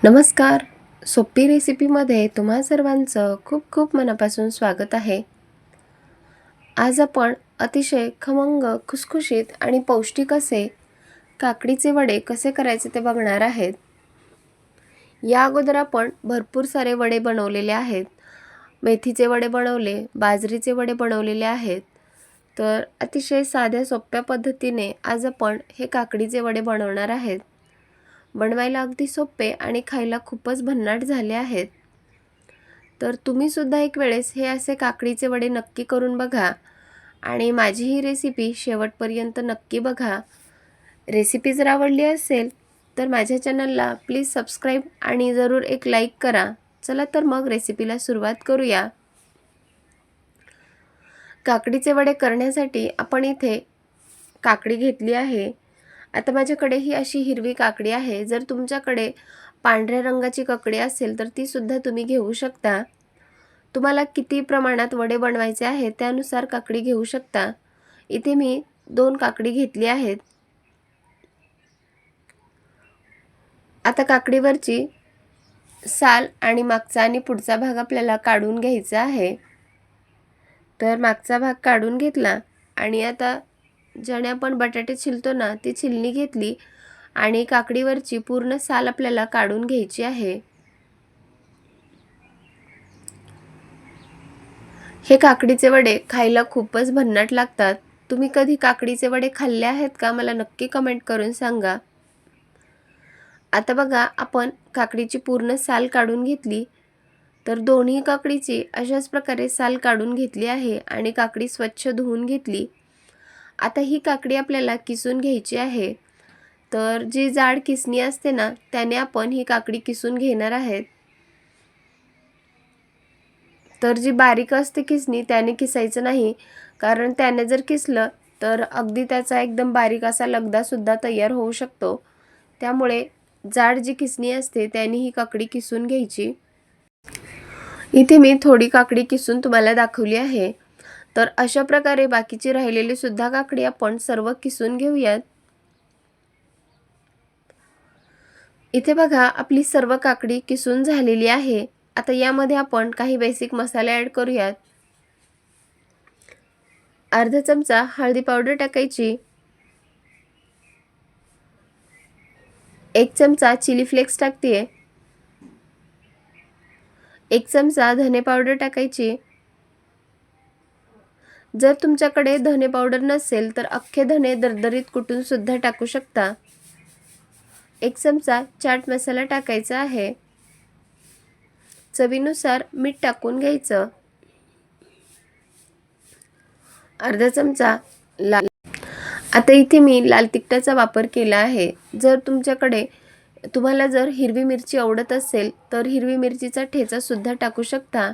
नमस्कार. सोपी रेसिपीमध्ये तुम्हा सर्वांचं खूप खूप मनापासून स्वागत आहे. आज आपण अतिशय खमंग, खुसखुशीत आणि पौष्टिक असे काकडीचे वडे कसे करायचे ते बघणार आहेत. या अगोदर आपण भरपूर सारे वडे बनवलेले आहेत. मेथीचे वडे बनवले, बाजरीचे वडे बनवलेले आहेत. तर अतिशय साध्या सोप्या पद्धतीने आज आपण हे काकडीचे वडे बनवणार आहेत. बनवायला अगदी सोपे आणि खायला खूपच भन्नाट झाले आहेत. तर तुम्ही सुद्धा एक वेळेस हे असे काकडीचे वडे नक्की करून बघा आणि माझी ही रेसिपी शेवटपर्यंत नक्की बघा. रेसिपी जर आवडली असेल तर माझ्या चॅनलला प्लीज सबस्क्राईब आणि जरूर एक लाईक करा. चला तर मग रेसिपीला सुरुवात करूया. काकडीचे वडे करण्यासाठी आपण इथे काकडी घेतली आहे. आता माझ्याकडे ही अशी हिरवी काकडी आहे. जर तुमच्याकडे पांढऱ्या रंगाची काकडी असेल तर ती सुद्धा तुम्ही घेऊ शकता. तुम्हाला किती प्रमाणात वडे बनवायचे आहेत त्यानुसार काकडी घेऊ शकता. इथे मी 2 काकडी घेतली आहेत. आता काकडीवरची साल आणि मागचा आणि पुढचा भाग आपल्याला काढून घ्यायचा आहे. तर मागचा भाग काढून घेतला आणि आता ज्याने आपण बटाटे छिलतो ना ती छिलनी घेतली आणि काकडीवरची पूर्ण साल आपल्याला काढून घ्यायची आहे. हे काकडीचे वडे खायला खूपच भन्नाट लागतात. तुम्ही कधी काकडीचे वडे खाल्ले आहेत का? मला नक्की कमेंट करून सांगा. आता बघा आपण काकडीची पूर्ण साल काढून घेतली. तर दोन्ही काकडीची अशाच प्रकारे साल काढून घेतली आहे आणि काकडी स्वच्छ धुवून घेतली. आता ही काकडी आपल्याला किसून घ्यायची आहे. तर जी जाड किसणी असते ना त्याने आपण ही काकडी किसून घेणार आहेत. तर जी बारीक असते किसणी त्याने किसायचं नाही, कारण त्याने जर किसलं तर अगदी त्याचा एकदम बारीक असा लगदा सुद्धा तयार होऊ शकतो. त्यामुळे जाड जी किसणी असते त्याने ही काकडी किसून घ्यायची. इथे मी थोडी काकडी किसून तुम्हाला दाखवली आहे. तर अशा प्रकारे बाकीची राहिलेली सुद्धा काकडी आपण सर्व किसून घेऊयात. इथे बघा आपली सर्व काकडी किसून झालेली आहे. आता यामध्ये आपण काही बेसिक मसाले ॲड करूयात. अर्धा चमचा हळदी पावडर टाकायची. 1 चमचा चिली फ्लेक्स टाकते. 1 चमचा धने पावडर टाकायची. जर तुमच्याकडे धने पावडर नसेल तर अख्खे धने दरदरीत कुटून सुद्धा टाकू शकता. 1 चमचा चाट मसाला टाकायचा आहे. चवीनुसार मीठ टाकून घ्यायचं. अर्धा चमचा लाल. आता इथे मी लाल तिखटाचा वापर केला आहे. जर तुम्हाला जर हिरवी मिरची आवडत असेल तर हिरवी मिरचीचा ठेचा सुद्धा टाकू शकता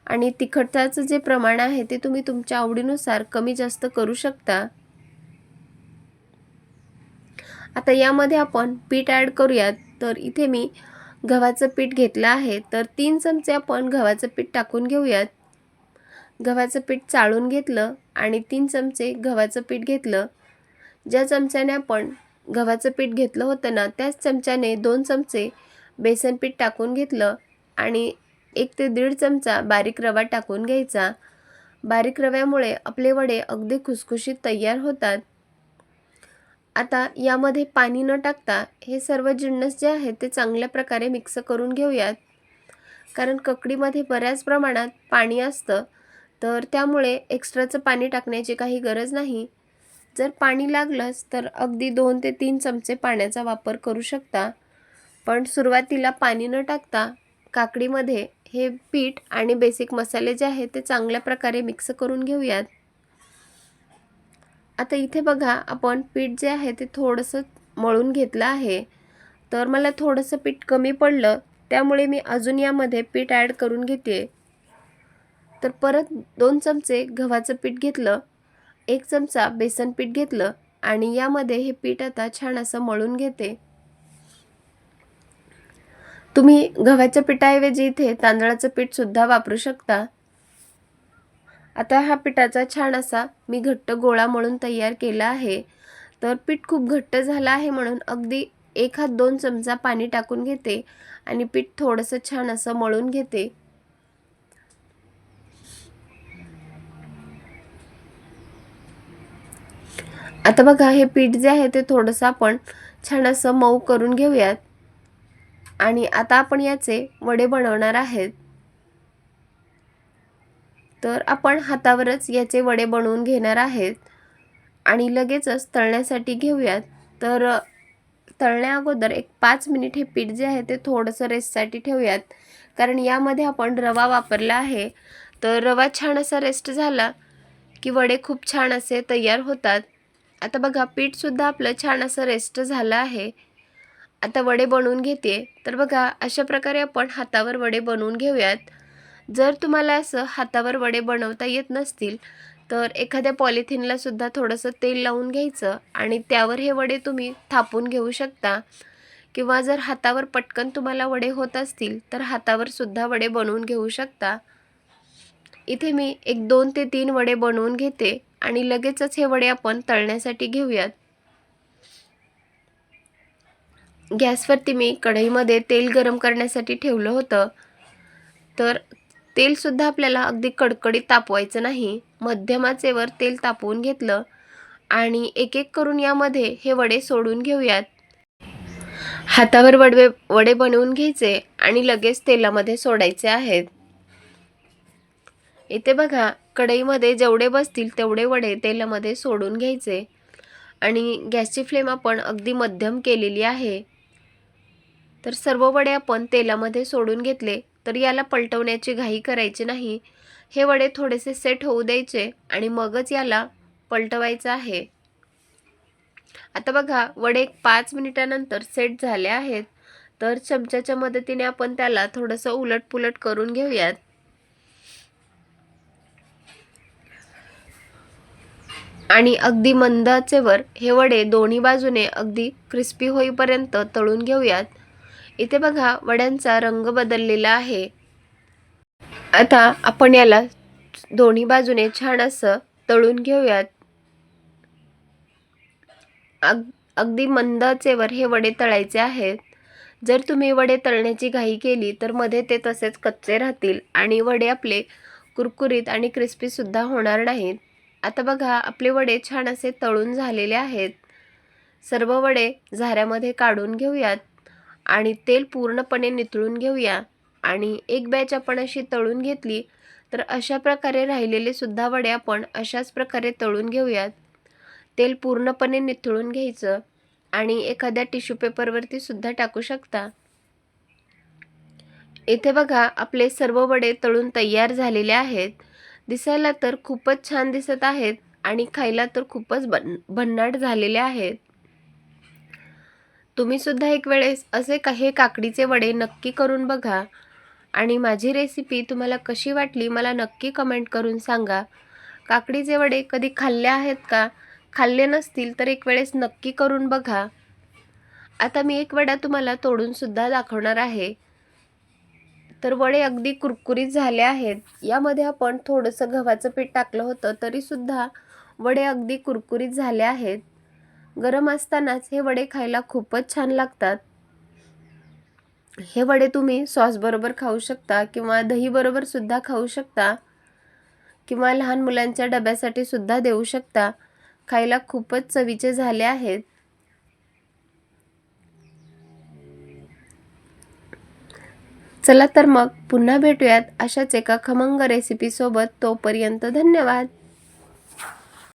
आणि तिखटाचं जे प्रमाण आहे ते तुम्ही तुमच्या आवडीनुसार कमी जास्त करू शकता. आता यामध्ये आपण पीठ ॲड करूयात. तर इथे मी गव्हाचं पीठ घेतलं आहे. तर 3 चमचे आपण गव्हाचं पीठ टाकून घेऊयात. गव्हाचं पीठ चाळून घेतलं आणि 3 चमचे गव्हाचं पीठ घेतलं. ज्या चमच्याने आपण गव्हाचं पीठ घेतलं होतं ना त्याच चमच्याने 2 चमचे बेसन पीठ टाकून घेतलं आणि 1 ते 1.5 चमचा बारीक रवा टाकून घ्यायचा. बारीक रव्यामुळे आपले वडे अगदी खुसखुशीत तयार होतात. आता यामध्ये पाणी न टाकता हे सर्व जिन्नस जे आहेत ते चांगल्या प्रकारे मिक्स करून घेऊयात. कारण काकडीमध्ये बऱ्याच प्रमाणात पाणी असतं, तर त्यामुळे एक्स्ट्राचं पाणी टाकण्याची काही गरज नाही. जर पाणी लागलंच तर अगदी 2 ते 3 चमचे पाण्याचा वापर करू शकता. पण सुरुवातीला पाणी न टाकता काकडीमध्ये हे पीठ आणि बेसिक मसाले जे आहेत ते चांगल्या प्रकारे मिक्स करून घेऊयात. आता इथे बघा आपण पीठ जे आहे ते थोडंसं मळून घेतलं आहे. तर मला थोडंसं पीठ कमी पडलं त्यामुळे मी अजून यामध्ये पीठ ॲड करून घेते. तर परत 2 चमचे गव्हाचं पीठ घेतलं, 1 चमचा बेसन पीठ घेतलं आणि यामध्ये हे पीठ आता छान असं मळून घेते. तुम्ही गव्हाच्या पिठाऐवजी इथे तांदळाचं पीठ सुद्धा वापरू शकता. आता हा पिठाचा छान असा मी घट्ट गोळा मळून तयार केला आहे. तर पीठ खूप घट्ट झालं आहे म्हणून अगदी 1 हात 2 चमचा पाणी टाकून घेते आणि पीठ थोडंसं छान असं मळून घेते. आता बघा हे पीठ जे आहे ते थोडंसं आपण छान असं मऊ करून घेऊयात आणि आता आपण याचे वडे बनवणार आहेत. तर आपण हातावरच याचे वडे बनवून घेणार आहेत आणि लगेचच तळण्यासाठी घेऊयात. तर तळण्या अगोदर एक 5 मिनिट हे पीठ जे आहे ते थोडंसं रेस्टसाठी ठेवूयात, कारण यामध्ये आपण रवा वापरला आहे. तर रवा छान असा रेस्ट झाला की वडे खूप छान असे तयार होतात. आता बघा पीठसुद्धा आपलं छान असं रेस्ट झालं आहे. आता वडे बनवून घेते. तर बघा अशा प्रकारे आपण हातावर वडे बनवून घेऊयात. जर तुम्हाला असं हातावर वडे बनवता येत नसतील तर एखाद्या पॉलिथिनला सुद्धा थोडंसं तेल लावून घ्यायचं आणि त्यावर हे वडे तुम्ही थापून घेऊ शकता, किंवा जर हातावर पटकन तुम्हाला वडे होत असतील तर हातावर सुद्धा वडे बनवून घेऊ शकता. इथे मी एक 2 ते 3 वडे बनवून घेते आणि लगेचच हे वडे आपण तळण्यासाठी घेऊयात. गॅसवरती मी कढईमध्ये तेल गरम करण्यासाठी ठेवलं होतं. तर तेलसुद्धा आपल्याला अगदी कडकडीत तापवायचं नाही, मध्यम आचेवर तेल तापवून घेतलं आणि एक एक करून यामध्ये हे वडे सोडून घेऊयात. हातावर वडे बनवून घ्यायचे आणि लगेच तेलामध्ये सोडायचे आहेत. इथे बघा कढईमध्ये जेवढे बसतील तेवढे वडे तेलामध्ये सोडून घ्यायचे आणि गॅसची फ्लेम आपण अगदी मध्यम केलेली आहे. तर सर्व वडे आपण तेलामध्ये सोडून घेतले. तर याला पलटवण्याची घाई करायची नाही. हे वडे थोडेसे सेट होऊ द्यायचे आणि मगच याला पलटवायचं आहे. आता बघा वडे 5 मिनिटानंतर सेट झाले आहेत. तर चमच्याच्या मदतीने आपण त्याला थोडंसं उलटपुलट करून घेऊयात. आणि अगदी मंद आचेवर हे वडे दोन्ही बाजूने अगदी क्रिस्पी होईपर्यंत तळून घेऊयात. इथे बघा वड्यांचा रंग बदललेला आहे. आता आपण याला दोन्ही बाजूने छान असं तळून घेऊयात. अगदी मंद आचेवर हे वडे तळायचे आहेत. जर तुम्ही वडे तळण्याची घाई केली तर मध्ये ते तसेच कच्चे राहतील आणि वडे आपले कुरकुरीत आणि क्रिस्पी सुद्धा होणार नाहीत. आता बघा आपले वडे छान असे तळून झालेले आहेत. सर्व वडे झाऱ्यामध्ये काढून घेऊयात आणि तेल पूर्णपणे निथळून घेऊया आणि एक बॅच आपण अशी तळून घेतली. तर अशा प्रकारे राहिलेले सुद्धा वडे आपण अशाच प्रकारे तळून घेऊयात. तेल पूर्णपणे निथळून घ्यायचं आणि एखाद्या टिश्यू पेपरवरती सुद्धा टाकू शकता. इथे बघा आपले सर्व वडे तळून तयार झालेले आहेत. दिसायला तर खूपच छान दिसत आहेत आणि खायला तर खूपच भन्नाट झालेले आहेत. तुम्ही सुद्धा एक वेळेस असे काही काकडीचे वडे नक्की करून बघा आणि माझी रेसिपी तुम्हाला कशी वाटली मला नक्की कमेंट करून सांगा. काकडीचे वडे कधी खाल्ले आहेत का? खाल्ले नसतील तर एक वेळेस नक्की करून बघा. आता मी एक वडा तुम्हाला तोडून सुद्धा दाखवणार आहे. तर वडे अगदी कुरकुरीत झाले आहेत. यामध्ये आपण थोडंसं गव्हाचं पीठ टाकलं होतं तरी सुद्धा वडे अगदी कुरकुरीत झाले आहेत. गरम असतानाच हे वडे खायला खूपच छान लागतात. हे वडे तुम्ही सॉस बरोबर खाऊ शकता किंवा दही बरोबर सुद्धा खाऊ शकता किंवा लहान मुलांच्या डब्यासाठी सुद्धा देऊ शकता. खायला खूपच चवीचे झाले आहेत. चला तर मग पुन्हा भेटूयात अशाच एका खमंग रेसिपी सोबत. तोपर्यंत धन्यवाद.